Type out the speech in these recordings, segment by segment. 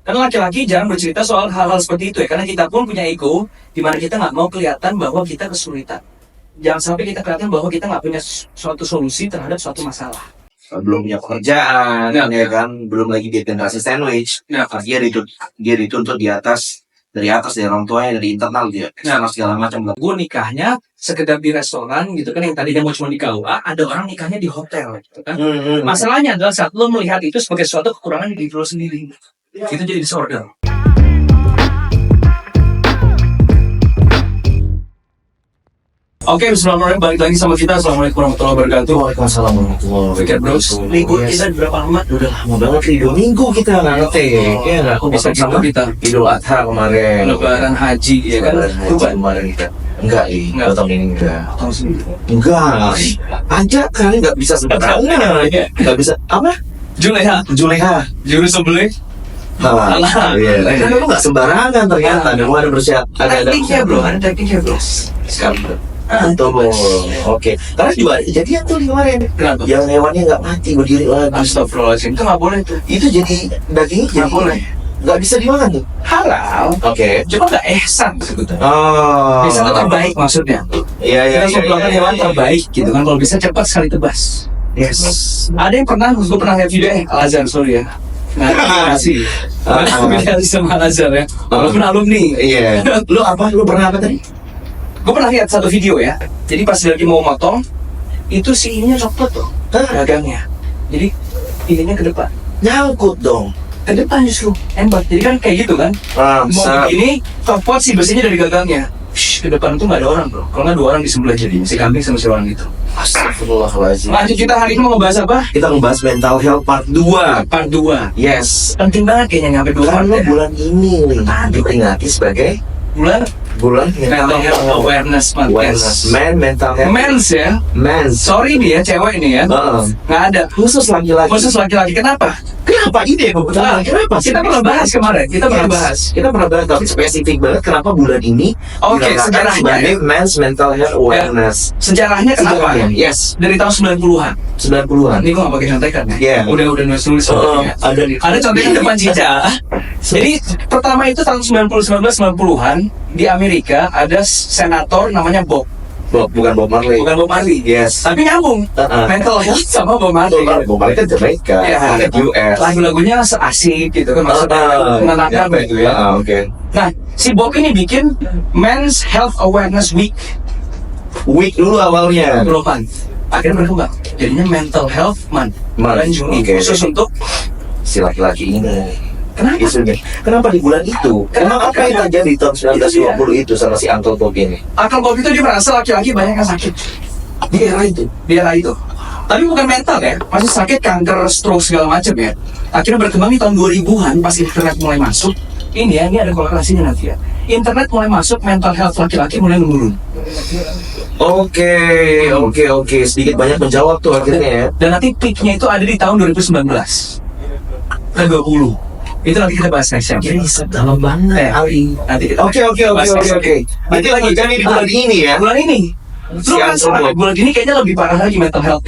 Karena laki-laki jarang bercerita soal hal-hal seperti itu ya, karena kita pun punya ego, di mana kita nggak mau kelihatan bahwa kita kesulitan. Jangan sampai kita kelihatan bahwa kita nggak punya suatu solusi terhadap suatu masalah. Belum punya pekerjaan, ya kan, belum lagi dia generasi sandwich. Artinya dia dituntut dari orang tuanya, dari internal dia, sama segala macam. Gue nikahnya sekedar di restoran gitu kan, yang tadinya mau cuma di KUA, ada orang nikahnya di hotel gitu kan. Masalahnya adalah saat lo melihat itu sebagai suatu kekurangan di diri lo sendiri, itu jadi disorder. Oke, bismillahirrahmanirrahim. Balik lagi sama kita. Assalamualaikum warahmatullahi wabarakatuh. Waalaikumsalam warahmatullahi wabarakatuh. Libur kita berapa lama? Udah lama banget nih, 2 minggu kita nggak ngetik. Ya nggak, aku Bisa gitu kita. Idul Adha kemarin. Lebaran haji ya kan? Lebaran haji kemarin kita. Enggak, Enggak. tahun ini enggak. Tahun sendiri. Enggak. Aja kali nggak bisa sembarangan. Nggak bisa apa? Juleha. Juru sembelih. Alah. Iya. Kan lu nggak sembarangan ternyata. Ada bersiap. Ada Tekniknya bro, ada tekniknya bro. Sekarang. Oke. Karena juga jadian tuh kemarin. Kenapa? Yang hewannya nggak mati berdiri lagi. Astagfirullahaladzim, itu nggak boleh tuh. Itu jadi dagingnya Nggak boleh. Nggak bisa dimakan tuh. Halal. Oke. Cuma nggak ihsan sebetulnya. Oh. Ihsan itu terbaik maksudnya. Iya. Kita memperlakukan hewan terbaik gitu kan. Kalau bisa cepat sekali tebas. Yes. Ada yang gue pernah lihat video Al-Azhar, sorry ya. Nah, kasih. Komunikasi sama Al-Azhar ya. Walaupun alumni. Iya. Lu pernah apa tadi? Gue pernah lihat satu video ya. Jadi pas lagi mau motong, itu si ininya copot tuh gagangnya. Jadi ininya ke depan. Nyangkut dong. Ke depan justru. Embat. Jadi kan kayak gitu kan. Mau begini, copot si besinya dari gagangnya. Ke depan tuh nggak ada orang bro. Kalau nggak 2 orang di sebelah jadi si kambing sama si orang itu. Astagfirullahaladzim. Lanjut, kita hari ini mau ngebahas apa? Kita ngebahas mental health part 2. Part 2. Yes. Penting banget kayaknya nyampe 2 part Karena ya. bulan ini diperingati sebagai bulan Mental Health Awareness Month. mental health. Men's ya. Sorry Sorry nih ya, cewek nih ya. Nggak ada. Khusus laki-laki. Khusus laki-laki. Kenapa? Kenapa ini kebetulan? Kenapa? Kita pernah bahas kemarin. Kita pernah bahas. Tapi spesifik banget kenapa bulan ini Oke, dinamakan sejarahnya sebagai Men's Mental Health Awareness. Sejarahnya kenapa? Sejarahnya, yes. Dari tahun 90-an. 90-an. Ini gue nggak pakai contekan ya. Iya. Udah nulis ya. Ada contekan depan cicak. Jadi pertama itu tahun 1990-an di Amerika ada senator namanya Bukan Bob Marley. bukan Bob Marley. Yes. Tapi nyambung. Mental health sama Bob Marley. Bob Marley kan Jamaica, Ya, US. lagu-lagunya asik gitu kan, maksudnya menenangkan gitu ya. Oke. Nah, si Bob ini bikin Men's Health Awareness Week Week dulu awalnya. Global. Akhirnya berkembang jadinya Mental Health Month bulan Juni, Oke. khusus untuk Si laki-laki ini. kenapa? Isunya. Kenapa di bulan itu? Kenapa apa yang terjadi di tahun 1920 itu sama si Uncle Bob ini? Akal Bob itu dia merasa laki-laki banyak yang sakit Di era itu. di era itu. Tapi bukan mental ya, masih sakit, kanker, stroke segala macam ya. Akhirnya berkembang di tahun 2000-an pas internet mulai masuk. Ini ada korelasinya nanti ya. Internet mulai masuk, mental health laki-laki mulai menurun. Oke. Sedikit banyak menjawab tuh akhirnya ya. Dan nanti peaknya itu ada di tahun 2019 dan 20. Itu nanti kita bahas next time. Riset dalam banget. Nanti kita Oke. bahas next time. Nanti lagi kan di bulan ini ya. Bulan ini. Lu Si kan Uncle Bob. bulan ini kayaknya lebih parah lagi mental health.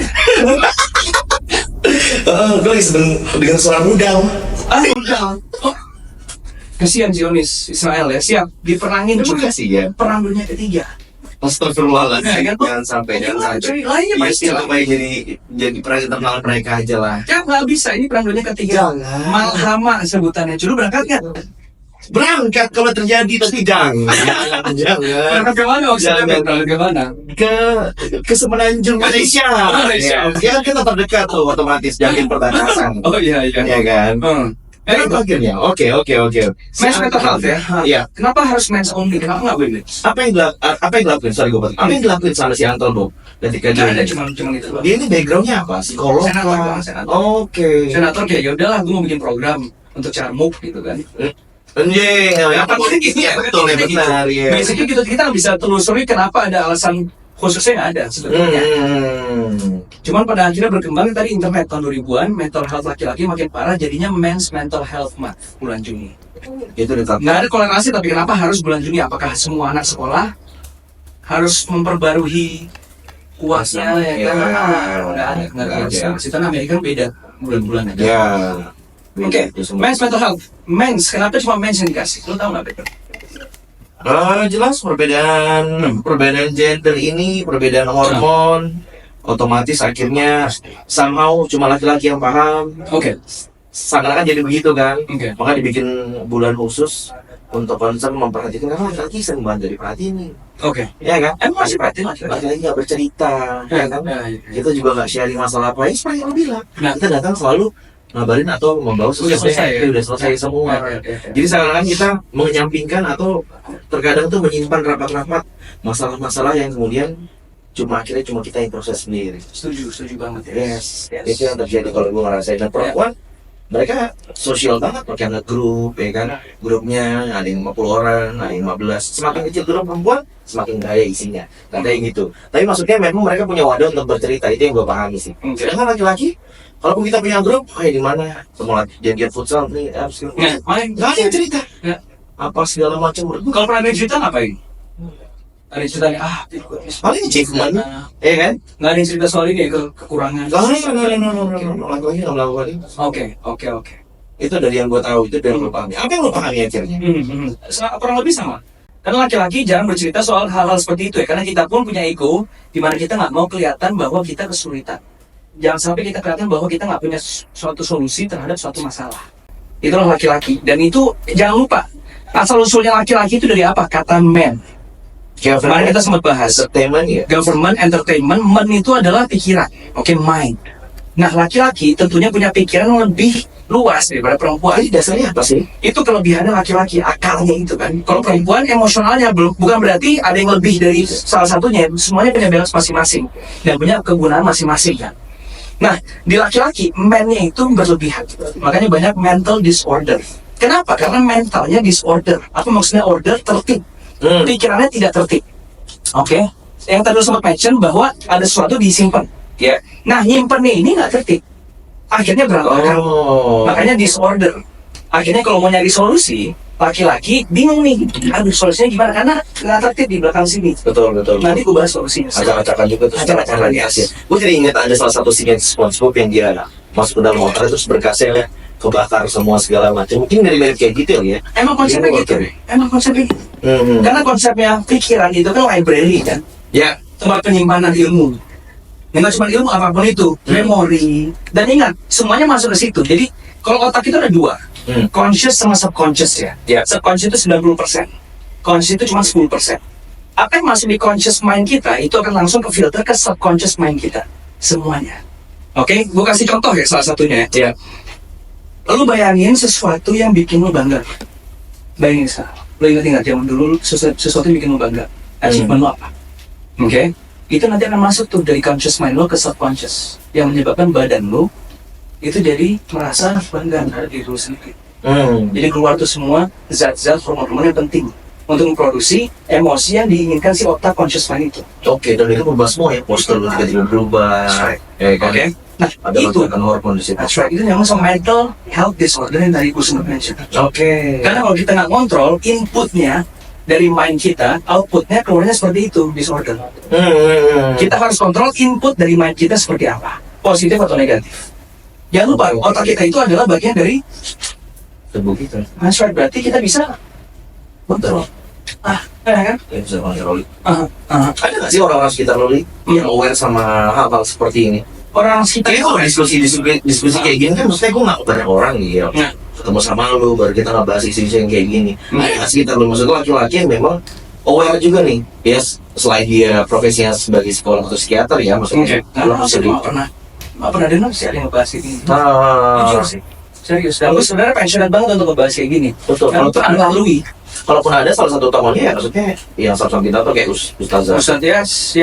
Gue lagi sedang dengan suara muda. Udah. Kesian Zionis Israel ya, siap diperangin juga sih ya. perang dunia ketiga. Astagfirullahaladzim. Ya, kan? Jangan sampai. Lainnya pasti lah. Coba jadi perang internal mereka aja lah. Ya nggak bisa, ini perang dunia ketiga. Jangan. Malhama sebutannya. Lu berangkat nggak? Berangkat kalau terjadi tapi jangan. Berangkat ke mana maksudnya? Jangan. Berangkat ke mana? Ke Semenanjung Malaysia. Malaysia. Ya kan kita terdekat tuh otomatis jalin perbatasan. Oh iya. Ya kan. Itu Akhirnya, oke. men's mental health ya. Iya. Kenapa harus men's only? Kenapa nggak women's? Apa yang dilakuin? Sorry gue potong. Apa yang dilakuin sama si Uncle Bob ketika Nggak ada, dia cuma itu. dia ini backgroundnya apa? Psikolog? Senator, Apa? senator. Oke. Senator kayak ya udahlah, gue mau bikin program untuk carmuk gitu kan. Anjing, apa Gini ya, betul ya, benar ya. Basically gitu, kita nggak bisa telusuri kenapa ada alasan khususnya, nggak ada sebetulnya. Cuman pada akhirnya berkembang tadi internet tahun 2000-an, mental health laki-laki makin parah, jadinya Men's Mental Health Month bulan Juni. Itu ditetapkan. Nggak ada korelasi, tapi kenapa harus bulan Juni? Apakah semua anak sekolah harus memperbarui kuasnya ya kan? Nggak ada. Situ Amerika beda bulan-bulan aja. Ya. Oke, Itu semua. men's mental health. Men's, kenapa cuma men's yang dikasih? Lu tahu nggak, Peter? Jelas perbedaan gender ini, perbedaan hormon, otomatis akhirnya somehow cuma laki-laki yang paham. Oke. Seakan-akan jadi begitu kan. Oke. Maka dibikin bulan khusus untuk concern memperhatikan karena laki-laki sering banget dari perhatiin nih. Oke. Ya kan? Emang masih perhatiin laki-laki? Laki-laki nggak bercerita, ya kan? Kita juga nggak sharing masalah apa. Ya seperti yang lo bilang. Nah. Kita datang selalu ngabarin atau membawa Udah sesuatu selesai, yang udah selesai semua. Jadi seakan-akan kita menyampingkan atau terkadang tuh menyimpan rapat-rapat masalah-masalah yang kemudian akhirnya cuma kita yang proses sendiri. Setuju banget. Yes. Itu yang terjadi kalau gue ngerasain. Dan perempuan mereka sosial banget, pakai anak grup, ya kan? Grupnya ada yang 50 orang, ada yang 15. Semakin kecil grup perempuan, semakin kaya isinya. Katanya gitu. Tapi maksudnya memang mereka punya wadah untuk bercerita, itu yang gue pahami sih. Sedangkan laki-laki, kalaupun kita punya grup, di mana? Semua janjian futsal nih, Main. nggak ada yang cerita. Ya. Apa segala macam. Kalau pernah ada cerita ngapain? Ada ceritanya, Paling achievement, ya kan? nggak ada yang cerita soal ini, kekurangan. Laki-laki nggak melakukan itu. Oke. Itu dari yang gue tahu, itu dari yang gue pahami. Apa yang lo pahami akhirnya? Kurang lebih sama. Karena laki-laki jarang bercerita soal hal-hal seperti itu ya. Karena kita pun punya ego, di mana kita nggak mau kelihatan bahwa kita kesulitan. Jangan sampai kita kelihatan bahwa kita nggak punya suatu solusi terhadap suatu masalah. Itulah laki-laki. Dan itu jangan lupa, asal usulnya laki-laki itu dari apa? Kata man. Kemarin kita sempat bahas. Entertainment ya. Government, entertainment, man itu adalah pikiran. Oke, mind. Nah, laki-laki tentunya punya pikiran yang lebih luas daripada perempuan. Jadi dasarnya apa sih? Itu kelebihannya laki-laki, akalnya itu kan. Kalau perempuan emosionalnya belum, bukan berarti ada yang lebih dari salah satunya. Semuanya punya balance masing-masing dan punya kegunaan masing-masing kan. Nah, di laki-laki man-nya itu berlebihan. Makanya banyak mental disorder. Kenapa? Karena mentalnya disorder. Apa maksudnya order? Tertib. Pikirannya tidak tertib. Oke. Yang tadi lu sempat mention bahwa ada sesuatu disimpan. Ya. Nah, nyimpennya ini nggak tertib. Akhirnya berantakan. Oh. Makanya disorder. Akhirnya kalau mau nyari solusi, laki-laki bingung nih. Aduh, solusinya gimana? Karena nggak tertib di belakang sini. Betul. Nanti gue bahas solusinya. Acak-acakan juga tuh. Acak-acakan, yes. Gue jadi ingat ada salah satu scene SpongeBob yang dia masuk ke dalam motor terus berkasnya kebakar semua segala macam. Mungkin dari kayak gitu ya. Emang konsepnya gitu. Emang konsepnya gitu. Karena konsepnya pikiran itu kan library kan. Ya. Tempat penyimpanan ilmu. Nggak cuma ilmu, apapun itu, memori. Dan ingat, semuanya masuk ke situ. Jadi, kalau otak itu ada dua. Conscious sama subconscious ya. Subconscious itu 90%. Conscious itu cuma 10%. Apa yang masuk di conscious mind kita, itu akan langsung ke filter ke subconscious mind kita. Semuanya. Oke, gue kasih contoh ya, salah satunya ya. Lu bayangin sesuatu yang bikin lu bangga. Bayangin sekarang. Lu ingat zaman dulu, sesuatu yang bikin lu bangga. Achievement lu apa? Oke? Itu nanti akan masuk tuh dari conscious mind lo ke subconscious, yang menyebabkan badan lo itu jadi merasa bangga terhadap diri lo sendiri. Jadi keluar tuh semua zat-zat hormon-hormon yang penting untuk memproduksi emosi yang diinginkan si otak conscious mind itu. Oke, dan itu berubah semua ya, postur lu tiba-tiba berubah. Ya kan? Oke. Nah, Ada itu lonjakan hormon di situ. that's right, itu namanya mental health disorder yang tadi gue sempat mention. Oke. Karena kalau kita nggak kontrol inputnya dari mind kita, outputnya keluarnya seperti itu, disorder. Kita harus kontrol input dari mind kita seperti apa, positif atau negatif. Jangan lupa, otak kita itu adalah bagian dari Tubuh kita. that's right, berarti kita bisa kontrol. Ya kan? Ya, bisa kontrol. Ah. Ada nggak sih orang-orang sekitar lo Li, yang aware sama hal-hal seperti ini? Orang sekitar Kayaknya kalau diskusi kayak gini kan maksudnya gue nggak banyak orang nih ya. Nah. Ketemu sama lu baru kita ngebahas isu-isu yang kayak gini. Ada nggak sekitar lu, maksud gue laki-laki yang memang aware juga nih. Yes, selain dia profesinya sebagai psikolog atau psikiater ya, maksudnya lu bisa di. Nggak pernah dengar sih ada yang ngebahas kayak gini. Ah, Jujur sih, serius. Dan gue sebenarnya passionate banget untuk ngebahas kayak gini. betul. Karena itu lalui. Kalaupun ada salah satu tokohnya ya maksudnya yang sama kita tuh kayak Ustazah Ustaz, yes.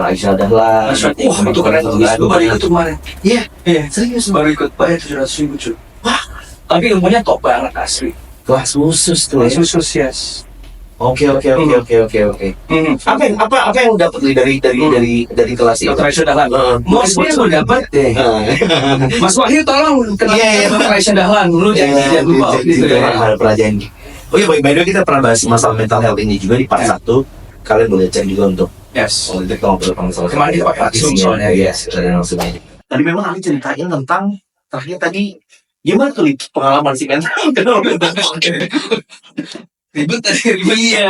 Aisyah Dahlan. Wah, itu keren tuh. Gue baru ikut kemarin. Iya. Serius baru ikut. Bayar 700.000 cuy. Wah, tapi ilmunya top banget asli. Kelas khusus tuh. Ya. Khusus, yes. Oke. Apa yang dapat dari kelas itu? Dr. Aisyah Dahlan. Mostly yang gue dapet deh. Mas Wahyu tolong kenalin Dr. Aisyah Dahlan. Lu jangan lupa. Pernah janji. Oh iya, by the way kita pernah bahas masalah mental health ini juga di part 1. Kalian boleh cek juga untuk Yes. itu kalau perlu masalah. Kemarin kita pakai langsung soalnya. Yes, ada langsung aja. Tadi memang Ali ceritain tentang terakhir tadi Gimana tuh Lip, pengalaman si mental? Ribet tadi, ribet. Iya,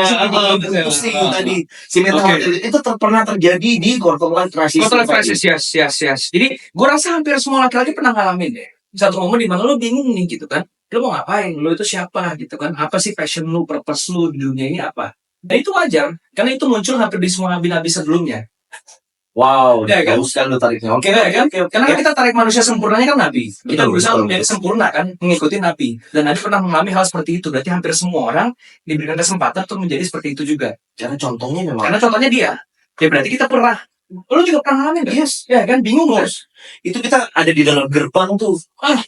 pusing tadi. Si mental health itu pernah terjadi di quarter life crisis. Quarter life crisis, yes. Jadi, gue rasa hampir semua laki-laki pernah ngalamin deh. Satu momen di mana lo bingung nih gitu kan. Lo mau ngapain? Lo itu siapa gitu kan? Apa sih passion lo, purpose lo di dunia ini apa? Dan itu wajar, karena itu muncul hampir di semua nabi-nabi sebelumnya. Wow, Ya kan? jauh sekali lu tariknya. Oke, Ya kan? Karena Ya. kita tarik manusia sempurnanya kan nabi. Kita Betul, berusaha betul, untuk menjadi sempurna kan, mengikuti nabi. Dan nabi pernah mengalami hal seperti itu. Berarti hampir semua orang diberikan kesempatan untuk menjadi seperti itu juga. Karena contohnya memang. Karena contohnya dia. Ya berarti kita pernah. Lu juga pernah ngalamin kan? Yes. Ya kan? Bingung kan? Itu kita ada di dalam gerbang tuh.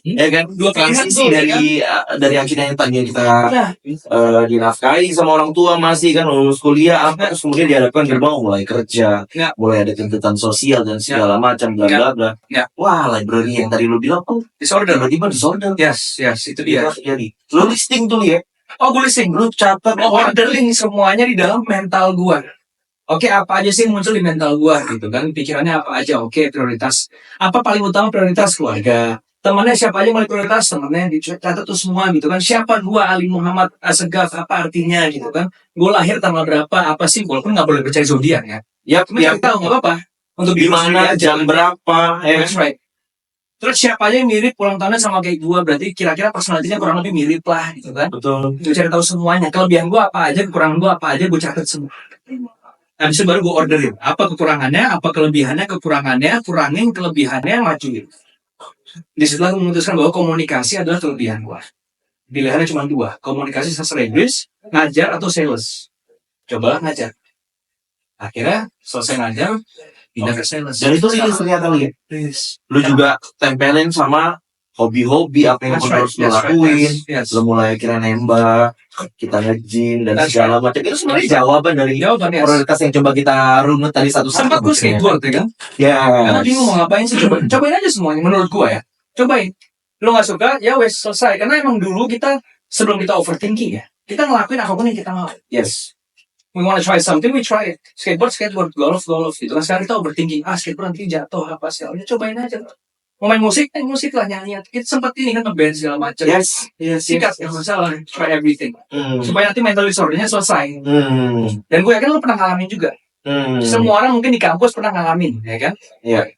Ya kan? Dua pilihan Transisi tuh, dari akhirnya yang tadinya kita Ya. dinafkahi sama orang tua masih kan lulus kuliah apa terus kemudian dihadapkan gerbang mulai kerja, Ya. mulai ada tuntutan sosial dan segala macam bla bla bla. Ya. Wah, library yang tadi lu bilang tuh Disorder. tiba-tiba disorder. Yes, itu dia. Jadi lu listing tuh ya. Oh, gue listing. Lu catat Ordering semuanya di dalam mental gua. Oke, apa aja sih yang muncul di mental gua gitu kan? Pikirannya apa aja? Oke, prioritas. Apa paling utama? Prioritas keluarga. Temannya siapa aja yang paling prioritas? Temannya dicatat tuh semua gitu kan. Siapa gua, Ali Muhammad Asegaf, apa artinya gitu kan? Gua lahir tanggal berapa? Apa sih? Walaupun nggak boleh percaya zodiak ya. Cuma cari tahu nggak apa-apa. Untuk di mana jam berapa ya. That's right. Terus siapa aja yang mirip ulang tahunnya sama kayak gua, berarti kira-kira personalitinya kurang lebih mirip lah gitu kan. Betul. Gue cari tahu semuanya. Kelebihan gua apa aja, kekurangan gua apa aja, gue catat semua. Habis itu baru gue orderin. Apa kekurangannya, apa kelebihannya, kurangin kelebihannya, majuin. Disitulah gue memutuskan bahwa komunikasi adalah kelebihan gue. Pilihannya cuma dua. Komunikasi sastra Inggris, ngajar atau sales. Cobalah ngajar. Akhirnya selesai ngajar, pindah ke sales. Dan itu rilis ternyata lihat. Lu juga tempelin sama hobi-hobi apa yang harus lu lakuin. Lu mulai kira nembak, kita nge-gym dan segala macam. Itu sebenarnya jawaban dari prioritas yang coba kita runut tadi satu-satu. Sempat gue skateboard ya kan? Ya. Karena bingung mau ngapain sih, cobain aja semuanya menurut gue ya. Cobain. Lu gak suka, ya wes selesai. Karena emang dulu kita, sebelum kita overthinking ya, kita ngelakuin apapun yang kita mau. Yes. We wanna try something, we try it. Skateboard, golf gitu. Nah sekarang kita overthinking, skateboard nanti jatuh apa sih. Ya cobain aja. Mau main musik lah, nyanyi. Kita sempat ini kan nge-band segala macam. Yes. Sikat, gak masalah. Try everything. Supaya nanti mental disordernya selesai. Dan gue yakin lu pernah ngalamin juga. Semua orang mungkin di kampus pernah ngalamin, ya kan? Iya.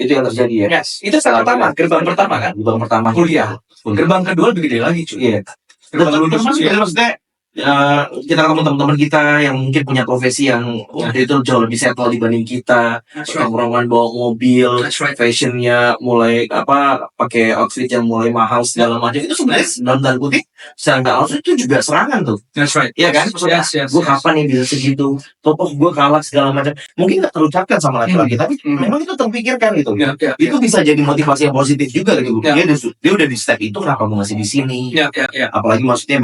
Itu yang terjadi ya. Yes. Itu step pertama, gerbang pertama kan? Gerbang pertama. Kuliah. Gerbang kedua lebih gede lagi cuy. Iya. Gerbang lulus Jadi maksudnya kita ketemu teman-teman kita yang mungkin punya profesi yang itu jauh lebih settle dibanding kita. Tongkrongan bawa mobil, fashionnya mulai pakai outfit yang mulai mahal segala macam. Itu sebenarnya dalam tanda kutip secara nggak langsung itu juga serangan tuh. That's right. Iya kan? Maksudnya gue kapan nih bisa segitu? Tokoh gue kalah segala macam. Mungkin nggak terucapkan sama laki-laki, tapi memang itu terpikirkan gitu. Itu bisa jadi motivasi yang positif juga gitu. Dia udah di step itu, kenapa gue masih di sini? Apalagi maksudnya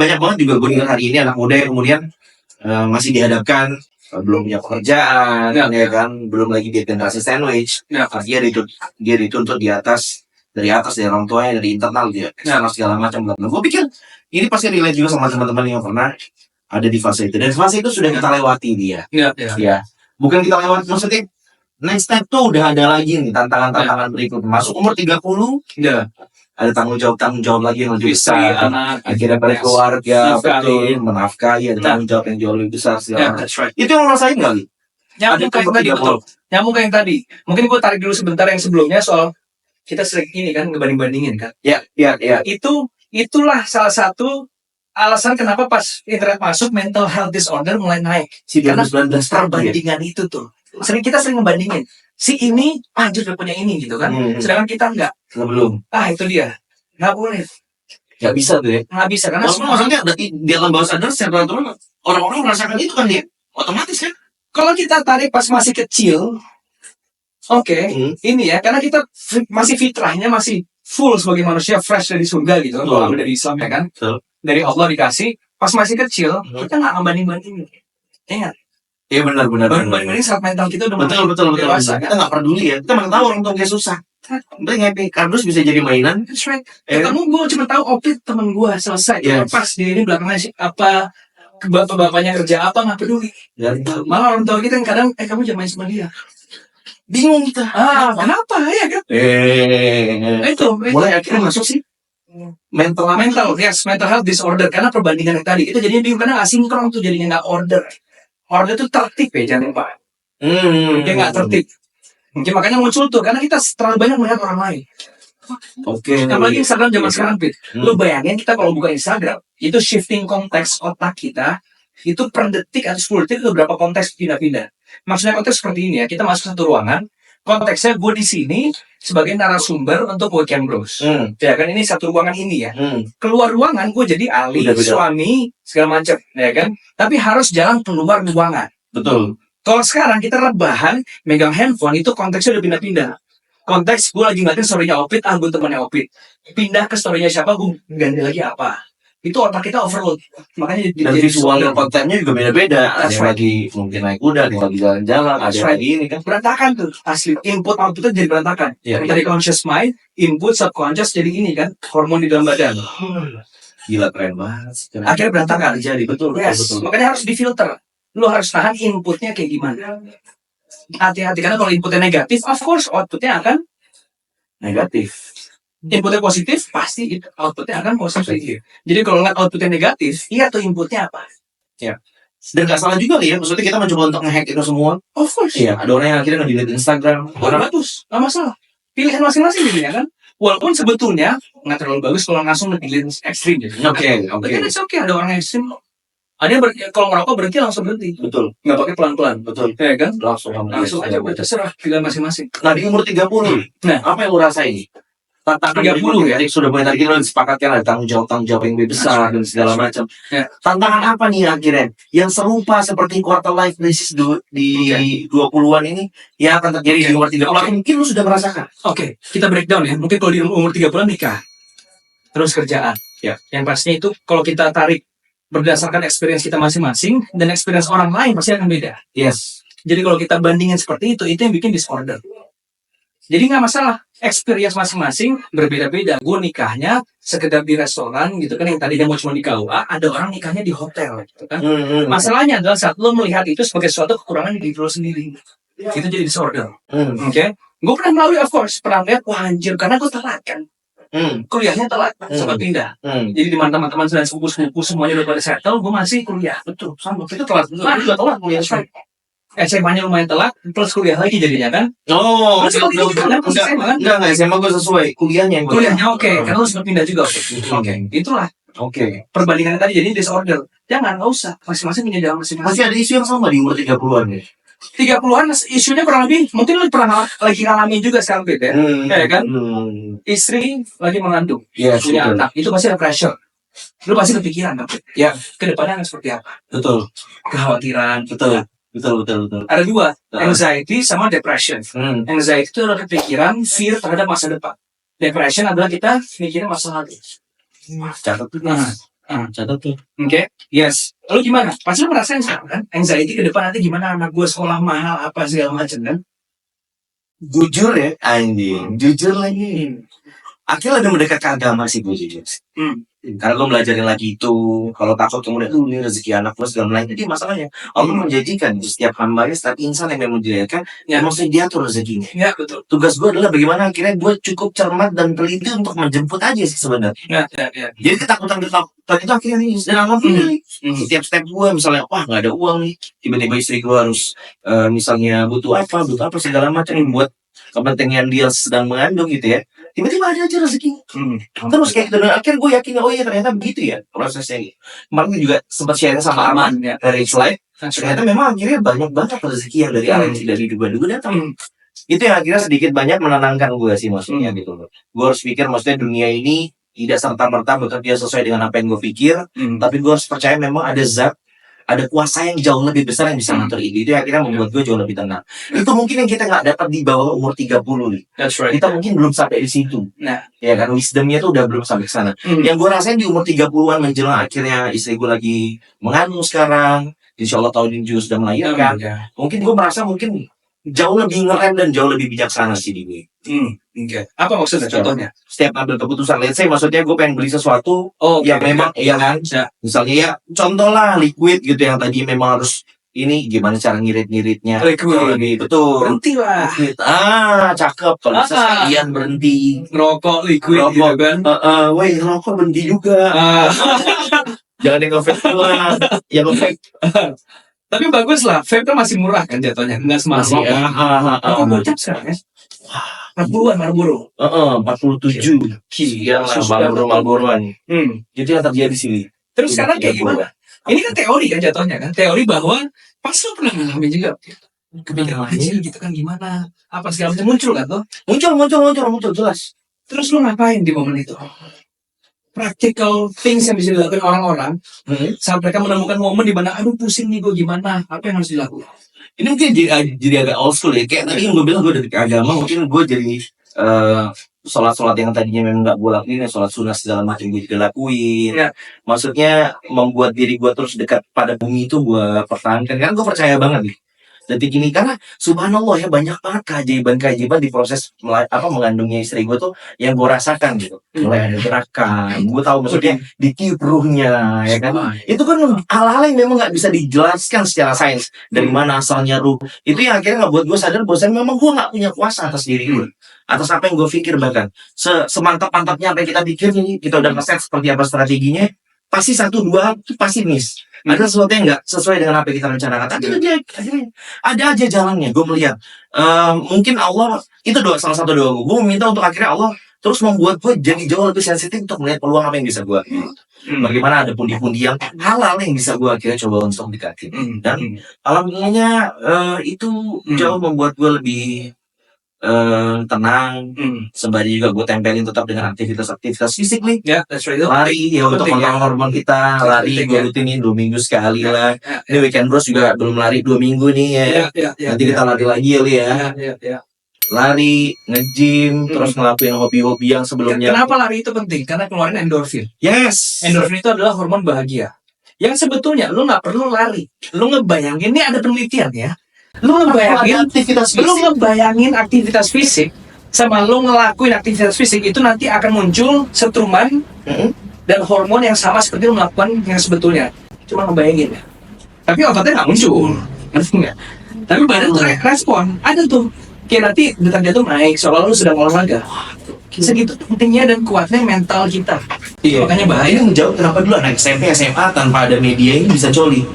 banyak banget juga gue dengar hari ini anak muda yang kemudian masih dihadapkan belum punya pekerjaan, ya kan, belum lagi dia generasi sandwich. Artinya dia dituntut dari atas dari orang tuanya, dari internal dia, segala macam. Gue pikir ini pasti relate juga sama teman-teman yang pernah ada di fase itu. Dan fase itu sudah kita lewati dia. Ya, bukan kita lewati, maksudnya next step tuh udah ada lagi nih tantangan berikut. Masuk umur 30, ada tanggung jawab lagi yang lebih besar. Akhirnya pada keluarga, betul, menafkahi, ada tanggung jawab yang jauh lebih besar. Itu yang lo rasain nggak, Li? Nyambung kayak yang tadi. Mungkin gue tarik dulu sebentar yang sebelumnya soal kita sering ini kan ngebanding-bandingin kan. Ya. Itulah salah satu alasan kenapa pas internet masuk mental health disorder mulai naik. Karena perbandingan itu tuh. Kita sering ngebandingin. Si ini anjir udah punya ini gitu kan. Sedangkan kita enggak. Belum. Itu dia. Nggak boleh. Nggak bisa tuh ya. Nggak bisa karena maksudnya di alam bawah sadar secara natural orang-orang merasakan itu kan dia. Otomatis kan. Kalau kita tarik pas masih kecil, ini ya, karena kita masih fitrahnya masih full sebagai manusia fresh dari surga gitu kan. Kalau dari Islam ya kan. Dari Allah dikasih. Pas masih kecil, kita nggak ngebanding-bandingin. Ingat. Iya benar. Banding-banding saat mental kita udah betul. dewasa. Kita nggak peduli ya. Kita nggak tahu orang tua kayak susah. Udah happy. Kardus bisa jadi mainan. That's right. Ketemu gue cuma tahu temen gue selesai. Pas dia ini belakangnya apa bapak-bapaknya kerja apa nggak peduli. Malah orang tua kita yang kadang kamu jangan main sama dia. bingung kita. Kenapa ya kan? Itu Mulai akhirnya masuk sih mental mental health disorder karena perbandingan yang tadi itu jadinya bingung karena asinkron tuh jadinya nggak order tuh tertib ya jangan lupa dia nggak tertib mungkin makanya muncul tuh karena kita terlalu banyak melihat orang lain. Apalagi Instagram zaman sekarang Pit. Lu bayangin kita kalau buka Instagram itu shifting konteks otak kita itu per detik atau 10 detik itu berapa konteks pindah-pindah. Maksudnya konteks seperti ini ya, kita masuk satu ruangan, konteksnya gue di sini sebagai narasumber untuk Weekend Bros. Ya kan ini satu ruangan ini ya. Keluar ruangan gue jadi ahli, suami, segala macam, ya kan. Tapi harus jalan keluar ruangan. Betul. Kalau sekarang kita rebahan, megang handphone itu konteksnya udah pindah-pindah. Konteks gue lagi ngeliatin story-nya Opit, gue temannya Opit. Pindah ke story-nya siapa, gue ganti lagi apa. Itu otak kita overload. Makanya dan visual kontennya juga beda-beda. Ada yang lagi mungkin naik kuda, ada yang lagi jalan-jalan, ada yang lagi ini kan. Berantakan tuh, asli. Input outputnya jadi berantakan. Dari conscious mind, input subconscious jadi ini kan, hormon di dalam badan. Gila keren banget. Akhirnya berantakan. Jadi betul. Makanya harus difilter. Lu harus tahan inputnya kayak gimana. Hati-hati karena kalau inputnya negatif, of course outputnya akan negatif. Inputnya positif, pasti outputnya akan positif. Jadi kalau ngeliat outputnya negatif, iya tuh inputnya apa? Ya. Dan gak salah juga nih ya, maksudnya kita mencoba untuk nge-hack itu semua. Of course. Iya, ada orang yang akhirnya nge-delete Instagram. Orang bagus, gak masalah. Pilihan masing-masing gitu ya kan. Walaupun sebetulnya nggak terlalu bagus kalau langsung nge-delete ekstrim gitu. Oke. Tapi it's okay, ada orang yang ekstrim. Ada yang kalau ngerokok berhenti langsung berhenti. Betul. Nggak pakai pelan-pelan. Betul. Ya kan? Langsung aja terserah pilihan masing-masing. Nah di umur 30 apa yang lu rasain? Tantangan 30 ya, sudah mulai tadi kita disepakatkan ada tanggung jawab yang lebih besar dan segala macam. Tantangan apa nih akhirnya yang serupa seperti quarter life crisis di 20-an ini yang akan terjadi di umur 30? Mungkin lu sudah merasakan. Oke, kita breakdown ya. Mungkin kalau di umur 30-an nikah, terus kerjaan. Ya. Yang pastinya itu kalau kita tarik berdasarkan experience kita masing-masing dan experience orang lain pasti akan beda. Yes. Jadi kalau kita bandingin seperti itu yang bikin disorder. Jadi nggak masalah, experience masing-masing berbeda-beda. Gue nikahnya sekedar di restoran gitu kan, yang tadinya mau cuma di KUA, ada orang nikahnya di hotel gitu kan. Masalahnya adalah saat lo melihat itu sebagai suatu kekurangan di diri lo sendiri. Itu jadi disorder. Oke? Gue pernah melalui, of course, pernah lihat, wah anjir, karena gue telat kan. Kuliahnya telat, sempat pindah. Jadi di mana teman-teman dan sepupu-sepupu semuanya udah pada settle, gue masih kuliah. Betul, sama. Itu telat. Juga telat kuliah. SMA-nya lumayan telat, plus kuliah lagi jadinya kan? Oh, enggak, SMA gue sesuai kuliahnya. Oke, karena lu sempat pindah juga. Oke, itulah. Perbandingan tadi jadi disorder. Jangan, nggak usah. Masing-masing punya jalan masing-masing. Masih ada isu yang sama di umur 30-an ya? 30-an isunya kurang lebih, mungkin lu pernah lagi ngalamin juga sekarang Pit ya? Kayak kan? Istri lagi mengandung, punya anak, itu pasti ada pressure. Lu pasti kepikiran kan? Ya, kedepannya akan seperti apa? Betul. Kekhawatiran. Betul. Ada dua, anxiety sama depression. Anxiety itu adalah kepikiran, fear terhadap masa depan. Depression adalah kita mikirin masa lalu. Catat tuh. Catat tuh. Oke, yes. Lalu gimana? Pasti lu ngerasain sekarang kan? Anxiety ke depan nanti gimana anak gue sekolah mahal apa segala macam kan? Jujur ya, anjing. Jujur lagi. Akhirnya ada mendekat ke agama sih gue jujur. Karena gue belajarin lagi itu. Kalau takut kemudian ini rezeki anak plus segala lain. Jadi masalahnya Allah menjanjikan setiap hamba, setiap insan yang memang dilayakan, maksudnya dia atur rezekinya. Ya betul. Tugas gue adalah bagaimana akhirnya gue cukup cermat dan teliti untuk menjemput aja sih sebenarnya. Jadi ketakutan itu akhirnya nih dan alhamdulillah setiap step gue misalnya wah nggak ada uang nih, tiba-tiba istri gue harus misalnya butuh apa segala macam buat kepentingan dia sedang mengandung gitu ya. Tiba-tiba ada aja rezeki. Terus kayak gitu. Dan akhirnya gue yakin, oh iya ternyata begitu ya prosesnya. Kemarin juga sempat share sama Arman dari slide. Ternyata memang akhirnya banyak banget rezeki yang dari alam dari duga-duga datang. Itu yang akhirnya sedikit banyak menenangkan gue sih maksudnya gitu loh. Gue harus pikir maksudnya dunia ini tidak serta-merta bekerja sesuai dengan apa yang gue pikir. Tapi gue harus percaya memang ada zat, ada kuasa yang jauh lebih besar yang bisa ngatur itu yang akhirnya membuat gue jauh lebih tenang. Itu mungkin yang kita nggak dapat di bawah umur 30 nih. That's right. Kita mungkin belum sampai di situ. Ya kan wisdomnya tuh udah belum sampai ke sana. Yang gue rasain di umur 30-an menjelang akhirnya istri gue lagi mengandung sekarang. Insya Allah tahun ini juga sudah melahirkan. Mungkin gue merasa mungkin jauh lebih ngerem dan jauh lebih bijaksana sih di gue. Apa maksudnya contohnya? Setiap ambil keputusan, let's say maksudnya gue pengen beli sesuatu yang memang ya kan, misalnya ya contoh lah liquid gitu yang tadi memang harus ini gimana cara ngirit-ngiritnya. Liquid. Betul. Berhenti lah. Cakep. Kalau bisa sekalian berhenti. Ngerokok liquid Rokok. gitu kan. Woi, rokok berhenti juga. Jangan yang nge-vape doang. Yang nge-vape. Tapi bagus lah, vape kan masih murah kan jatuhnya, nggak semahal Masih. rokok. Rokok gocap sekarang ya. 40-an Marlboro. 47. Sekian lah Marlboro-an. Itu yang terjadi sini. Terus sekarang kayak gimana? Ini kan teori kan jatuhnya kan. Teori bahwa pasti lo pernah ngalamin juga. Kepikiran aja gitu kan gimana. Apa segala macam muncul kan tuh. Muncul jelas. Terus lo ngapain di momen itu? Practical things yang bisa dilakukan orang-orang saat mereka menemukan momen di mana aduh pusing nih gue gimana, apa yang harus dilakukan? Ini mungkin jadi agak old school ya. Kayak tadi yang gue bilang gue dari agama, mungkin gue jadi sholat yang tadinya memang gak gue lakuin, sholat sunnah segala macam gue juga lakuin. Ya. Maksudnya membuat diri gue terus dekat pada bumi itu gue pertahankan. Karena gue percaya banget nih detik ini, karena subhanallah ya banyak banget keajaiban di proses mengandungnya istri gue tuh yang gue rasakan gitu. Mulai ada gerakan, gue tahu maksudnya ditiup ruhnya ya kan. Itu kan hal-hal yang memang nggak bisa dijelaskan secara sains dari mana asalnya ruh. Itu yang akhirnya nggak buat gue sadar bahwa memang gue nggak punya kuasa atas diri gue, atas apa yang gue pikir. Bahkan semantap-mantapnya apa yang kita pikir nih, kita udah ngeset seperti apa strateginya, pasti 1-2 itu pasti miss. Ada sesuatu yang nggak sesuai dengan apa yang kita rencanakan. Tapi ada aja jalannya. Gue melihat mungkin Allah itu salah satu doa gue. Gue meminta untuk akhirnya Allah terus membuat gue jadi jauh lebih sensitif untuk melihat peluang apa yang bisa gue. Bagaimana ada pundi-pundi yang halal yang bisa gue akhirnya coba untuk dekatin. Dan alhamdulillahnya itu jauh membuat gue lebih tenang. Sembari juga gue tempelin tetap dengan aktivitas fisik nih. Ya, that's right. Lari ya untuk kontrol hormon kita. Lari gue rutinin 2 minggu sekali lah. Ini weekend bros juga belum lari 2 minggu nih ya. Nanti kita lari lagi ya Li ya. Lari, nge-gym, terus ngelakuin hobi-hobi yang sebelumnya. Kenapa lari itu penting? Karena keluarin endorfin. Yes. Endorfin itu adalah hormon bahagia. Yang sebetulnya lu nggak perlu lari. Lu ngebayangin, ini ada penelitian ya. Lu ngebayangin aktivitas fisik sama lu ngelakuin aktivitas fisik itu nanti akan muncul setruman dan hormon yang sama seperti lu melakukan yang sebetulnya. Cuma ngebayangin ya. Tapi otaknya nggak muncul, ngerti nggak? Tapi badan tuh respon, ada tuh. Kayak nanti detak jantung naik seolah lu sedang olahraga. Segitu pentingnya dan kuatnya mental kita. Iya. Makanya bahaya. Ini menjawab kenapa dulu anak SMP, SMA tanpa ada media ini bisa coli.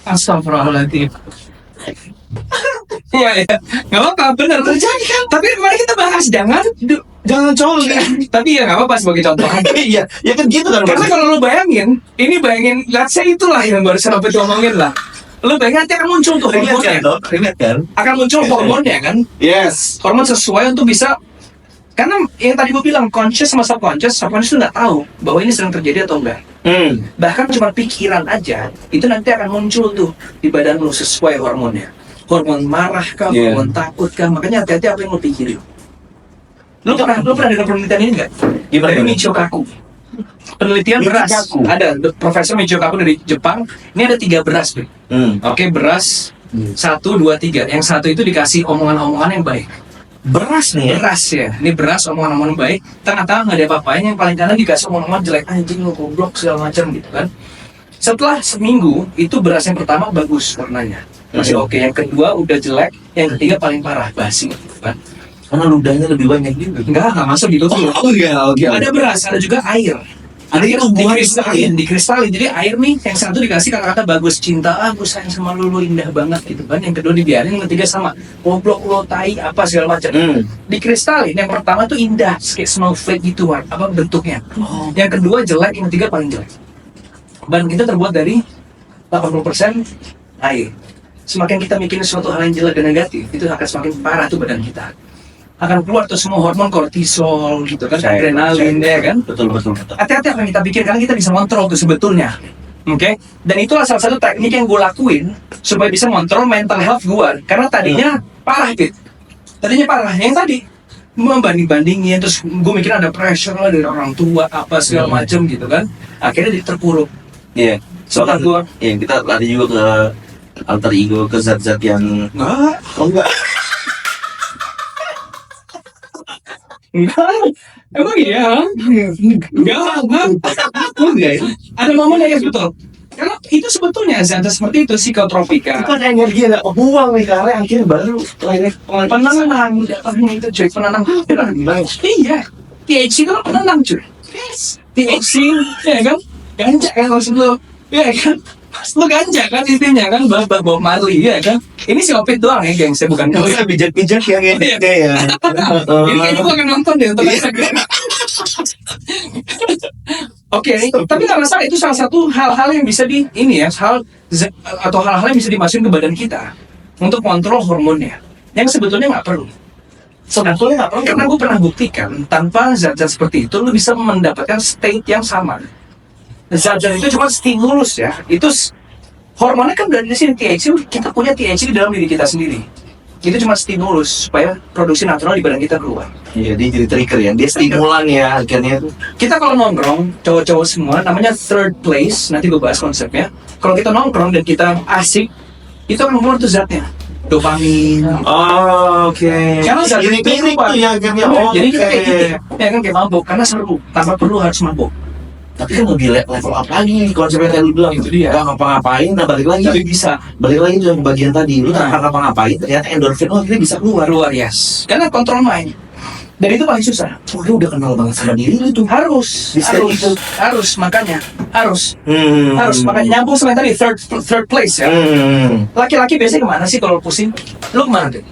Astagfirullahaladzim. Iya, nggak apa-apa, benar terjadi kan. Tapi mari kita bahas, jangan coli. Tapi ya nggak apa-apa sebagai contoh. Iya, ya kan gitu kan. Karena kalau lo bayangin, let's say itulah yang barusan Opet ngomongin lah. Lo bayangin nanti akan muncul tuh hormonnya. Relate kan? Akan muncul hormonnya kan. Yes. Hormon sesuai untuk bisa. Karena yang tadi gue bilang conscious sama subconscious tuh nggak tahu bahwa ini sedang terjadi atau enggak. Bahkan cuma pikiran aja itu nanti akan muncul tuh di badan lo sesuai hormonnya. Hormon marah kah, hormon takut kah, makanya hati-hati apa yang lo pikirin. Lo pernah dengar penelitian ini nggak? Dari Michio Kaku. Penelitian beras. Ada Profesor Michio Kaku dari Jepang. Ini ada 3 beras, Oke, beras 1, 2, 3. Yang satu itu dikasih omongan-omongan yang baik. Beras nih ya? Beras ya, ini beras omongan-omongan baik. Tengah-tengah nggak ada apa-apanya, yang paling kanan dikasih omongan jelek, anjing lo goblok segala macam gitu kan. Setelah seminggu itu beras yang pertama bagus warnanya, masih oke. Yang kedua udah jelek, yang ketiga paling parah, basi gitu kan. Karena ludahnya lebih banyak juga. Nggak masuk gitu tuh. Ada beras, ada juga air. Ada yang dikristalin. Jadi air nih, yang satu dikasih kata-kata bagus, cinta, aku sayang sama lu indah banget gitu kan. Yang kedua dibiarin, yang ketiga sama, goblok lo, tai, apa segala macam. Dikristalin, yang pertama tuh indah, kayak snowflake gitu, apa bentuknya. Yang kedua jelek, yang ketiga paling jelek. Badan kita terbuat dari 80% air. Semakin kita mikirin suatu hal yang jelek dan negatif, itu akan semakin parah tuh badan kita. Akan keluar tuh semua hormon kortisol gitu kan, adrenalin ya kan. Betul. Hati-hati apa yang kita pikir, karena kita bisa kontrol tuh sebetulnya. Oke? Dan itulah salah satu teknik yang gue lakuin supaya bisa kontrol mental health gue. Karena tadinya parah, Pit. Tadinya parah. Yang tadi membanding-bandingin, terus gue mikir ada pressure lah dari orang tua apa segala macem gitu kan. Akhirnya terpuruk. Iya. Soalnya gue kita lari juga ke alter ego, ke zat-zat yang enggak. Enggak, emang iya? Enggak. Ada momen ya betul. Karena itu sebetulnya zat seperti itu psikotropika. Itu ada energi yang gak kebuang nih, karena akhirnya baru Penenang datangnya itu cuy, penenang pikiran. Iya, THC itu kan penenang cuy. THC, ya kan? Ganja kan maksud lo, ya kan? Maksud lo ganja kan intinya kan, Bob Marley, ya kan? Ini si opit doang ya, geng, saya bukan Gak usah pijat-pijat yang ini ya. Ini kayaknya gue akan nonton deh untuk Instagram. Oke, tapi nggak masalah, itu salah satu hal-hal yang bisa atau hal-hal yang bisa dimasukin ke badan kita untuk kontrol hormonnya, yang sebetulnya nggak perlu. Sebetulnya nggak perlu. Karena gue pernah buktikan, tanpa zat-zat seperti itu, lu bisa mendapatkan state yang sama. Zat-zat itu cuma stimulus ya. Hormonnya kan dari sini THC, kita punya THC di dalam diri kita sendiri. Itu cuma stimulus supaya produksi natural di badan kita keluar. Iya, dia jadi trigger ya. Dia stimulan ya akhirnya. Kita kalau nongkrong, cowok-cowok semua, namanya third place, nanti gue bahas konsepnya. Kalau kita nongkrong dan kita asik, itu akan keluar tuh zatnya, dopamin. Oh, oke. Karena zat Jadi itu klinik keluar. tuh ya akhirnya. Jadi kita kayak gitu, ya kan kayak mabuk, karena seru, tanpa perlu harus mabuk. Tapi kan lebih level up lagi konsepnya kayak lu bilang. Itu dia. Gak ngapa-ngapain, nah balik lagi. Tapi bisa Balik lagi tuh yang bagian tadi. Lu Nah. tanpa ngapa-ngapain, ternyata endorfin lu akhirnya bisa keluar. yes. Karena kontrol mind. Dan itu paling susah. Oh, lu udah kenal banget sama diri lu tuh. Harus, Bisa harus, gitu. harus, makanya harus. Hmm. Harus, makanya nyambung sama yang tadi third place ya. Laki-laki biasanya kemana sih kalau pusing? Lu kemana tuh?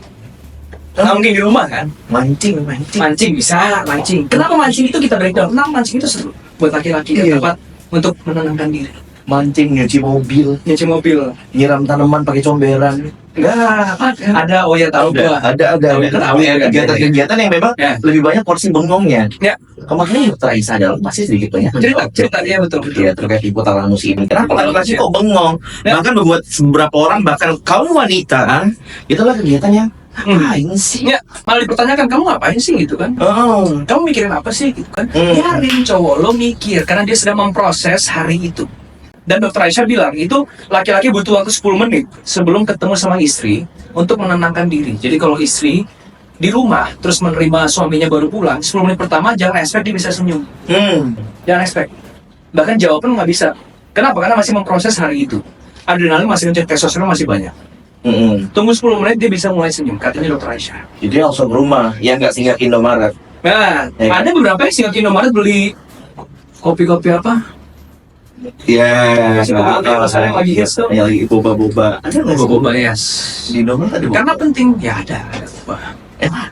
Nggak mungkin di rumah kan? Mancing. Mancing bisa, mancing. Kenapa mancing itu kita breakdown? Kenapa mancing itu seru buat laki-laki Iya. yang dapat untuk menenangkan diri? Mancing, nyuci mobil, Nyuci mobil. nyiram tanaman pakai comberan. Enggak, ada. Oh ya tahu gua. Ada Tahu ya, kan? kegiatan yang memang Ya. lebih banyak porsi bengongnya. Ya. Kemarin Raisa adalah pasti sedikit banyak Cerita dia betul. ya terkait hipotalamus ini. Kenapa laki-laki Ya. kok bengong? Ya. Bahkan membuat beberapa orang, bahkan kaum wanita, itulah kegiatan yang ngapain sih? Ya, malah dipertanyakan kamu ngapain sih gitu kan? Oh, Kamu mikirin apa sih gitu kan? Hmm. Biarin cowok lo mikir karena dia sedang memproses hari itu. Dan Dr. Aisyah bilang itu laki-laki butuh waktu 10 menit sebelum ketemu sama istri untuk menenangkan diri. Jadi kalau istri di rumah terus menerima suaminya baru pulang, 10 menit pertama jangan expect dia bisa senyum. Jangan expect. Bahkan jawaban nggak bisa. Kenapa? Karena masih memproses hari itu. Adrenalin masih ngecek, testosteron masih banyak. Tunggu 10 menit dia bisa mulai senyum, katanya Dr. Aisyah. Jadi langsung ke rumah, yang nggak singgah ke Indomaret. Nah, ada beberapa yang singgah ke Indomaret beli kopi-kopi apa? Ya, Yang lagi hits tuh. yang lagi boba-boba. Ada nggak Boba yes. di Indomaret ada boba? Karena penting, ya ada boba.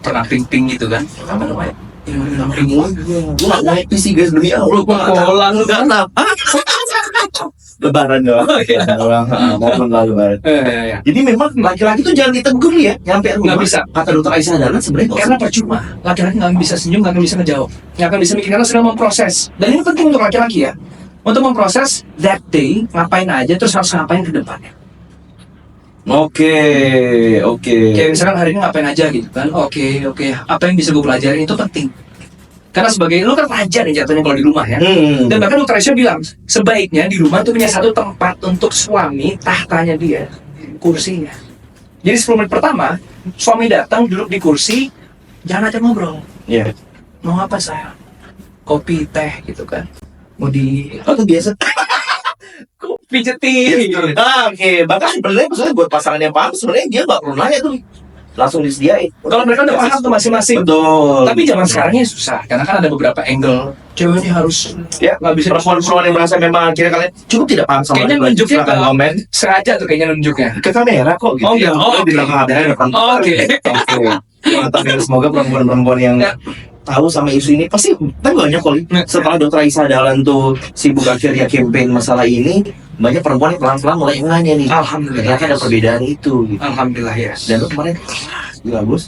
Warna pink gitu kan? Apa namanya? Yang pink. Gue nggak ngerti sih guys, demi Allah. Gue Kolan lu kan? Lebaran doang. Oh, iya. Orang momen lalu lebaran. Ya. Jadi memang laki-laki tuh jangan ditegur ya, nyampe rumah. Nggak bisa. Kata dokter Aisyah adalah sebenarnya nggak Karena usah. percuma, laki-laki nggak bisa senyum, nggak akan bisa ngejawab, nggak akan bisa mikir karena sedang memproses. Dan ini penting untuk laki-laki ya, untuk memproses that day ngapain aja, terus harus ngapain ke depannya. Oke. Kayak misalkan hari ini ngapain aja gitu kan? Oke, apa yang bisa gue pelajarin itu penting. Karena sebagai lu kan raja nih jatuhnya kalau di rumah ya. Dan bahkan Dr. Aisyah bilang sebaiknya di rumah tuh punya satu tempat untuk suami, tahtanya dia, kursinya. Jadi 10 menit pertama suami datang duduk di kursi, jangan aja ngobrol. Iya. Mau apa saya? Kopi, teh gitu kan? Mau di Oh itu biasa. pijetin. Oke. Bahkan sebenarnya maksudnya buat pasangan yang paham sebenarnya dia nggak perlu nanya tuh, langsung disediain. Kalau mereka udah paham tuh masing-masing. Betul. Tapi zaman sekarangnya susah, karena kan ada beberapa angle. Cewek ini harus ya nggak bisa perempuan-perempuan yang merasa memang akhirnya kalian cukup tidak paham sama Kayaknya laki-laki, nunjuknya silakan ke- komen sengaja tuh kayaknya nunjuknya. ke kamera kok gitu. Oh, iya. Oh, Di oke. belakang kamera depan. Oke. Mantap ya, semoga perempuan-perempuan yang Ya. tahu sama isu ini pasti kan banyak kok. Ya. Setelah Dr. Aisyah Dahlan tuh sibuk akhirnya campaign masalah ini, banyak perempuan yang pelan-pelan mulai nanya nih. Alhamdulillah. Ternyata ada perbedaan itu gitu. Alhamdulillah ya. Dan lu kemarin gila bos,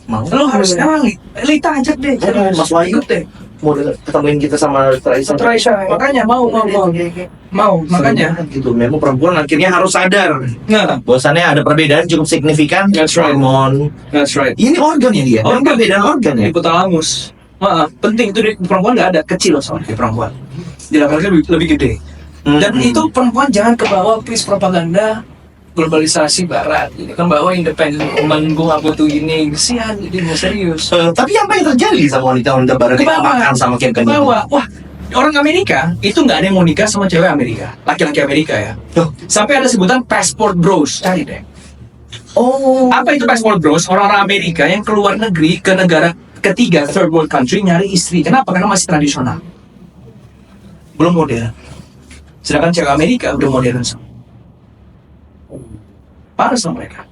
mau Lo harus emang Lita ajak deh. Mas Wahyu. Ikut deh. mau ketemuin kita sama Dr. Aisyah. Dr. Aisyah, makanya mau makanya. Gitu, memang perempuan akhirnya harus sadar Nah, bahwasannya ada perbedaan cukup signifikan. That's right. Hormon. that's right. Ini organ ya dia. Organ. Perbedaan organ ya. Hipotalamus. Penting itu di perempuan nggak ada, kecil soalnya di perempuan. Di laki-laki lebih gede. Dan itu perempuan jangan kebawa please propaganda globalisasi barat. Ini kan bawa independen woman, gue nggak butuh ini, kesian, jadi nggak serius. Tapi apa yang terjadi sama wanita-wanita barat yang Kebawa. makan sama Kim Kardashian? Bawa, wah, Orang Amerika itu nggak ada yang mau nikah sama cewek Amerika, laki-laki Amerika ya. Sampai ada sebutan passport bros, cari deh. Oh. Apa itu passport bros? Orang-orang Amerika yang keluar negeri ke negara ketiga, third world country, nyari istri. Kenapa? Karena masih tradisional, belum modern. Sedangkan cewek Amerika udah modern semua. Parah sama mereka.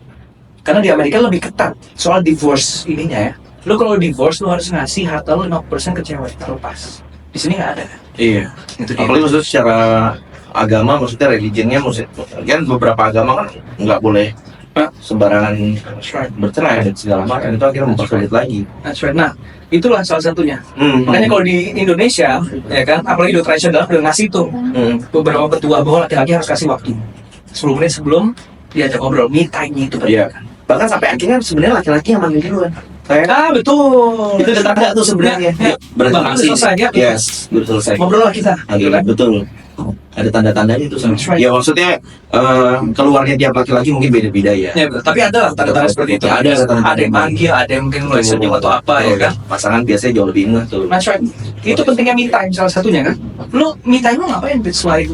Karena di Amerika lebih ketat soal divorce ininya ya. Lu kalau divorce lu harus ngasih harta lu 50% ke cewek terlepas. Di sini nggak ada. Iya. Itu dia. Apalagi maksudnya secara agama, maksudnya religionnya, kan beberapa agama kan nggak boleh sembarangan bercerai dan segala macam, itu akhirnya mempersulit lagi. That's right. Nah, itulah salah satunya. Makanya kalau di Indonesia, ya kan, apalagi dokter Aisyah udah ngasih tuh beberapa petua bahwa laki-laki harus kasih waktu 10 menit sebelum diajak ngobrol, me time itu Iya. Bahkan sampai akhirnya sebenarnya laki-laki yang manggil duluan. Betul. Itu udah tanda tuh sebenarnya. Ya, Berarti udah selesai ya. Yes, udah selesai. Ngobrol lah kita. Oke, betul. Ada tanda-tandanya itu. That's right. Ya maksudnya keluarnya tiap laki-laki mungkin beda-beda ya. Ya, betul. Tapi ada lah tanda-tanda seperti itu. Ada tanda-tanda. Ada yang manggil, ada yang mungkin mulai senyum atau apa ya kan. Pasangan biasanya jauh lebih ingat tuh. That's right. Itu pentingnya me time salah satunya kan. Lu me time lu ngapain selain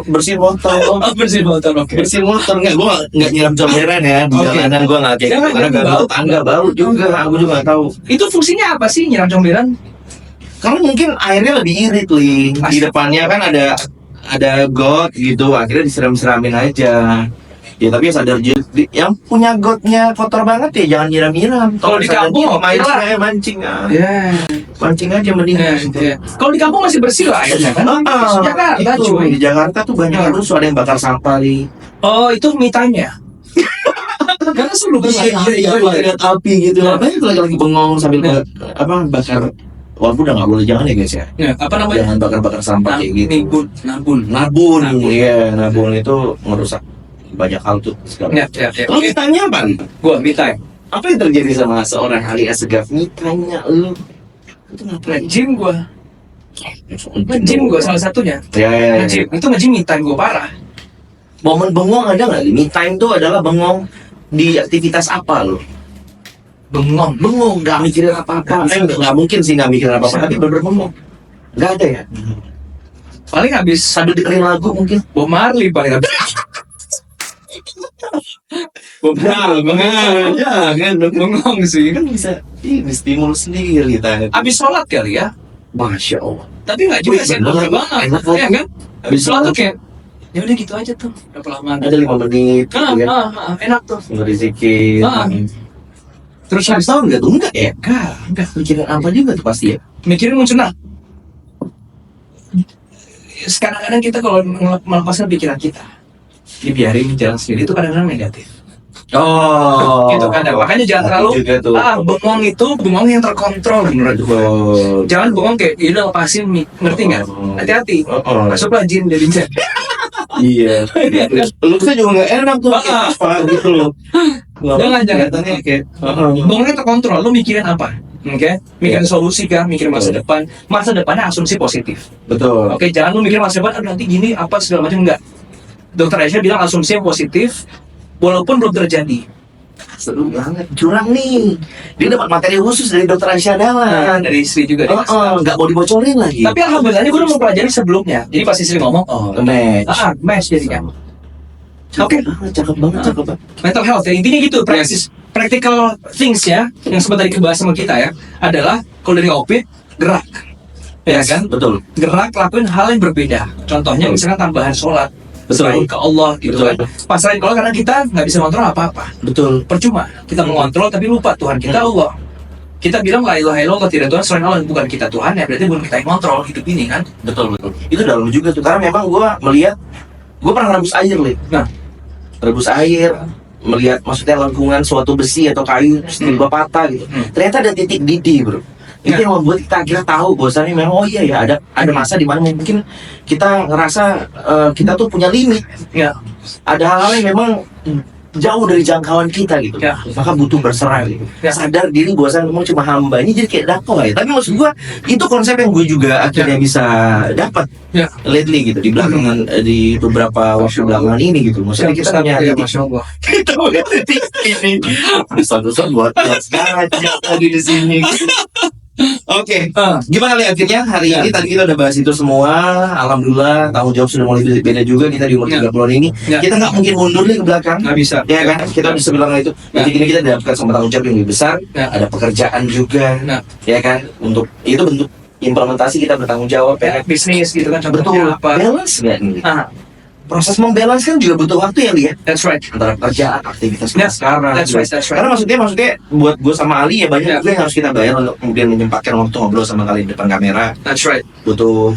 Bersihin motor. bersih motor? Oke. Bersihin motor nggak nyiram comberan ya di Oke. jalanan, gue nggak kayak Jangan, gitu karena jangan bau bau. tangga bau juga, aku juga nggak tahu. Itu fungsinya apa sih nyiram comberan? Karena mungkin airnya lebih irit li di depannya kan ada got gitu, akhirnya disiram-siramin aja. Ya tapi ya sadar yang punya gotnya kotor banget ya jangan nyiram-nyiram. Kalau di kampung, main oke lah. saya mancing Ya. mancing aja mending. Kalau di kampung masih bersih lah airnya kan. Jakarta itu cuy. di Jakarta tuh banyak rusuh, ada yang bakar sampah li. Oh, itu me time-nya. Karena seru kan Lihat api gitu. Apa itu lagi bengong sambil bakar. Walaupun udah nggak boleh, jangan ya guys ya. Ya, apa namanya? Jangan bakar-bakar sampah kayak gitu. Nabun. Nabun itu ngerusak banyak hal tuh sekarang. Ya. Lo ditanya apa? Gua me time. Apa yang terjadi sama seorang Ali Asegaf? Tanya lu itu ngapain? Nge-gym gua. Nge-gym gua salah satunya. Ya. Nge-gym. Itu nge-gym me time gua parah. Momen bengong ada nggak? Me time tuh adalah bengong di aktivitas apa lo? Bengong. Nggak mikirin apa-apa. Nggak mungkin sih nggak mikirin apa-apa. Tapi bener bengong. Nggak ada ya. Paling habis Sambil dengerin lagu mungkin. Bob Marley paling habis. Bob Marley. Ya kan. Bengong sih. Kan bisa ini stimulus sendiri kita. Habis sholat kali ya. Masya Allah. Tapi nggak juga sih. Bener Banget. enak banget. Ya kan? Habis Sholat tuh kayak ya udah gitu aja tuh. Berapa lama? ada 5 menit gitu kan. Enak tuh. Berizikir. Terus Habis tahun nggak tuh? Enggak ya? enggak. Mikirin apa juga tuh pasti ya? Mikirin muncul. Kadang-kadang kita kalau melepaskan pikiran kita, dibiarin jalan sendiri itu kadang-kadang negatif. Oh, Gitu kadang. Makanya jangan terlalu bengong itu bengong yang terkontrol menurut gue. Jangan bengong kayak ya udah lepasin ngerti nggak? Hati-hati. Masuklah jin jadinya. Iya. Lu kan juga nggak enak tuh. Apa gitu loh. Jangan. Kelihatannya kayak. Bengongnya terkontrol. Lu mikirin apa? Oke, mikirin solusi kan, mikirin masa depan. Masa depannya asumsi positif. Betul. Oke, jangan lu mikir masa depan, nanti gini apa segala macam, enggak. Dokter Aisyah bilang asumsi yang positif, walaupun belum terjadi. Seru banget. Curang nih. Dia dapat materi khusus dari Dokter Aisyah Dahlan. Dari istri juga. Nggak mau dibocorin lagi. Tapi alhamdulillahnya gue udah mempelajari sebelumnya. Jadi pas istri ngomong, match. match jadi kan. Oke. Cakep banget. Mental health ya, intinya gitu, practical things ya, yang sempat tadi kebahas sama kita ya, adalah kalau dari Opit, gerak. Ya kan? Betul. Gerak, lakuin hal yang berbeda. Contohnya misalkan tambahan sholat. Betul. Ke Allah gitu Betul. kan. Pasrahin kalau karena kita nggak bisa kontrol apa-apa. Betul. Percuma. Kita mengontrol tapi lupa Tuhan kita Allah. Kita bilang la ilaha illallah, tidak Tuhan selain Allah, bukan kita Tuhan ya, berarti bukan kita yang kontrol hidup ini kan. Betul. Itu dalam juga tuh, karena memang gue melihat, gue pernah rebus air li. Nah. Rebus air, melihat maksudnya lengkungan suatu besi atau kayu tiba patah gitu. Ternyata ada titik didih bro. Itu yang membuat kita akhirnya tahu bahwasannya memang oh iya ya ada masa di mana mungkin kita ngerasa kita tuh punya limit. Ya. Ada hal-hal yang memang jauh dari jangkauan kita gitu. Ya. Maka butuh berserah gitu. Ya. Sadar diri bahwasannya memang cuma hamba ini jadi kayak dakwah ya. Tapi maksud gua itu konsep yang gue juga akhirnya bisa dapat Ya. lately gitu di belakangan di beberapa waktu belakangan ini gitu. Maksudnya kita punya ya, titik Masya Allah. kita punya titik ini. Pesan-pesan buat kelas aja tadi di sini. Oke, Ah. gimana nih akhirnya hari ini tadi kita udah bahas itu semua. Alhamdulillah tanggung jawab sudah mulai beda juga kita di umur Ya. 30-an ini. Ya. Kita nggak mungkin mundur nih ke belakang. Nggak bisa. Ya kan, kita bisa bilang itu. Ya. Jadi ini kita dapatkan sama tanggung jawab yang lebih besar. Ya. Ada pekerjaan juga, Nah. ya kan. Untuk itu bentuk implementasi kita bertanggung jawab ya. Ya, bisnis gitu kan contohnya apa? Balance nggak nih? Ah, Proses membalance kan juga butuh waktu ya, Li, ya. that's right. Antara kerjaan, aktivitas Ya, kita sekarang. that's right, that's right. Karena maksudnya buat gue sama Ali ya banyak Ya. juga yang harus kita bayar untuk kemudian menyempatkan waktu ngobrol sama kalian di depan kamera. That's right. Butuh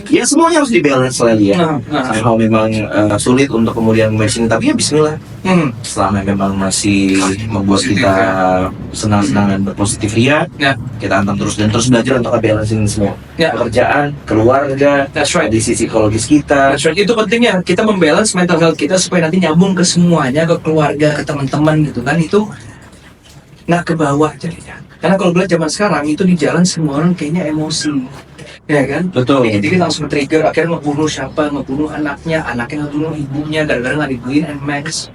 ya semuanya harus dibalance lah ya. Somehow memang sulit untuk kemudian matching, tapi ya Bismillah selama memang masih membuat kita senang-senang dan berpositif ria, Ya. kita akan terus belajar untuk balancing semua Ya. pekerjaan, keluarga, That's right. kondisi psikologis kita. That's right. Itu pentingnya kita membalance mental health kita supaya nanti nyambung ke semuanya, ke keluarga, ke teman-teman gitu kan. Itu nggak ke bawah jadinya. Karena kalau gue lihat zaman sekarang itu di jalan semua orang kayaknya emosi, ya kan? Betul. Dikit-dikit langsung trigger, akhirnya ngebunuh siapa, ngebunuh anaknya ngebunuh ibunya gara-gara nggak dibeliin NMAX.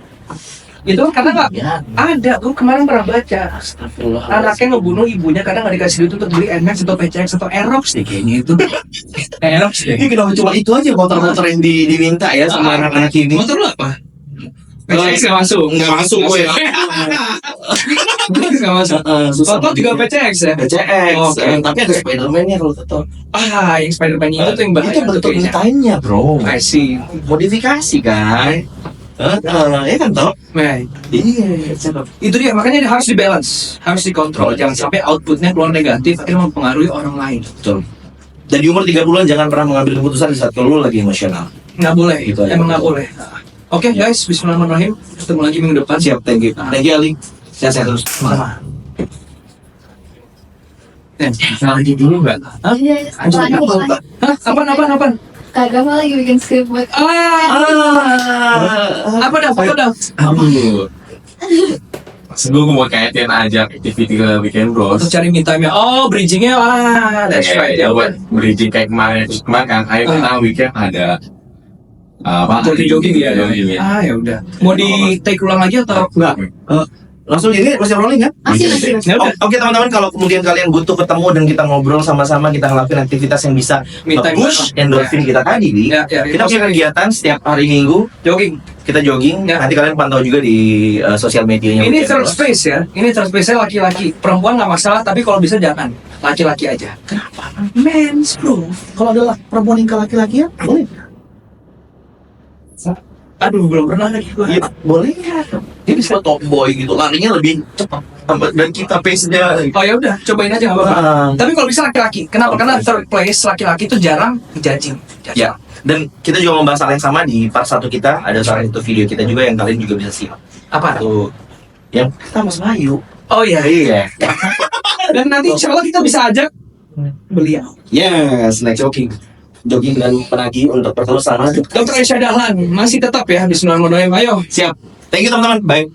Itu karena nggak Ya. ada. Gue kemarin pernah baca Astagfirullah. anaknya ngebunuh ibunya karena nggak dikasih duit untuk beli NMAX atau PCX atau Aerox deh kayaknya itu. Aerox deh. Ini kenapa cuma itu aja motor-motor yang diminta ya sama anak-anak ini? Motor lu apa? PCX nggak masuk. Nggak masuk gue. Nggak masuk. Susah. Motor juga PCX ya? PCX. Oke. Tapi ada Spiderman-nya kalau tetap. Ah, yang Spider-Man itu tuh yang bahaya. Itu bentuk kayaknya. desainnya, bro. I see. Modifikasi kan. Ya kan toh? Nah, Iya, cakep. itu dia makanya harus dibalance, harus dikontrol. Jangan sampai outputnya keluar negatif akhirnya mempengaruhi orang lain. Betul. Dan di umur 30-an jangan pernah mengambil keputusan di saat lu lagi emosional. Nggak boleh, Gitu aja. emang nggak boleh. Nah. Oke guys, Bismillahirrahmanirrahim. Ketemu lagi minggu depan. Siap, thank you. Thank you, Ali. Sehat-sehat terus. Sama. Lagi dulu nggak? Hah? Iya, Hah? Apaan? Kagak mau lagi bikin script buat Apa dah? Aduh. Maksud gue mau kaitin aja activity ke Weekend Bros. Untuk cari me time-nya. Oh, bridging-nya. That's right. Ya, buat bridging kayak kemarin. Terus kemarin kan, ayo kita weekend ada jogging ya. Jogging ya. Ya udah. Mau di take ulang lagi atau enggak? Langsung ini masih rolling kan? masih. Ya udah. Oke teman-teman, kalau kemudian kalian butuh ketemu dan kita ngobrol sama-sama, kita ngelakuin aktivitas yang bisa Me time nge-push apa? endorfin kita tadi nih. Ya, Kita punya kegiatan setiap hari Minggu, jogging. kita jogging. Ya. Nanti kalian pantau juga di sosial medianya. Ini Weekend third Bros. space ya. Ini third space-nya laki-laki. Perempuan nggak masalah, tapi kalau bisa jangan. Laki-laki aja. Kenapa? Men's bro. Kalau ada perempuan yang ke laki-laki ya, boleh. Aduh, belum pernah lagi gua. Iya, boleh ya. Dia bisa top boy gitu, larinya lebih cepat. Dan kita pace-nya. Oh ya udah, cobain aja nggak apa-apa. Tapi kalau bisa laki-laki. Kenapa? Karena third place laki-laki itu jarang judging. Ya, dan kita juga membahas hal yang sama di part 1 kita. Ada salah satu video kita juga yang kalian juga bisa simak. Apa? Tuh, yang kita Mas Bayu. Oh iya. Iya. Dan nanti insya Allah kita bisa ajak beliau. Yes, next jogging dan penagih untuk bertemu sama Dr. Aisyah Dahlan masih tetap ya di Bismillahirrahmanirrahim. Ayo. siap. Thank you teman-teman. Bye.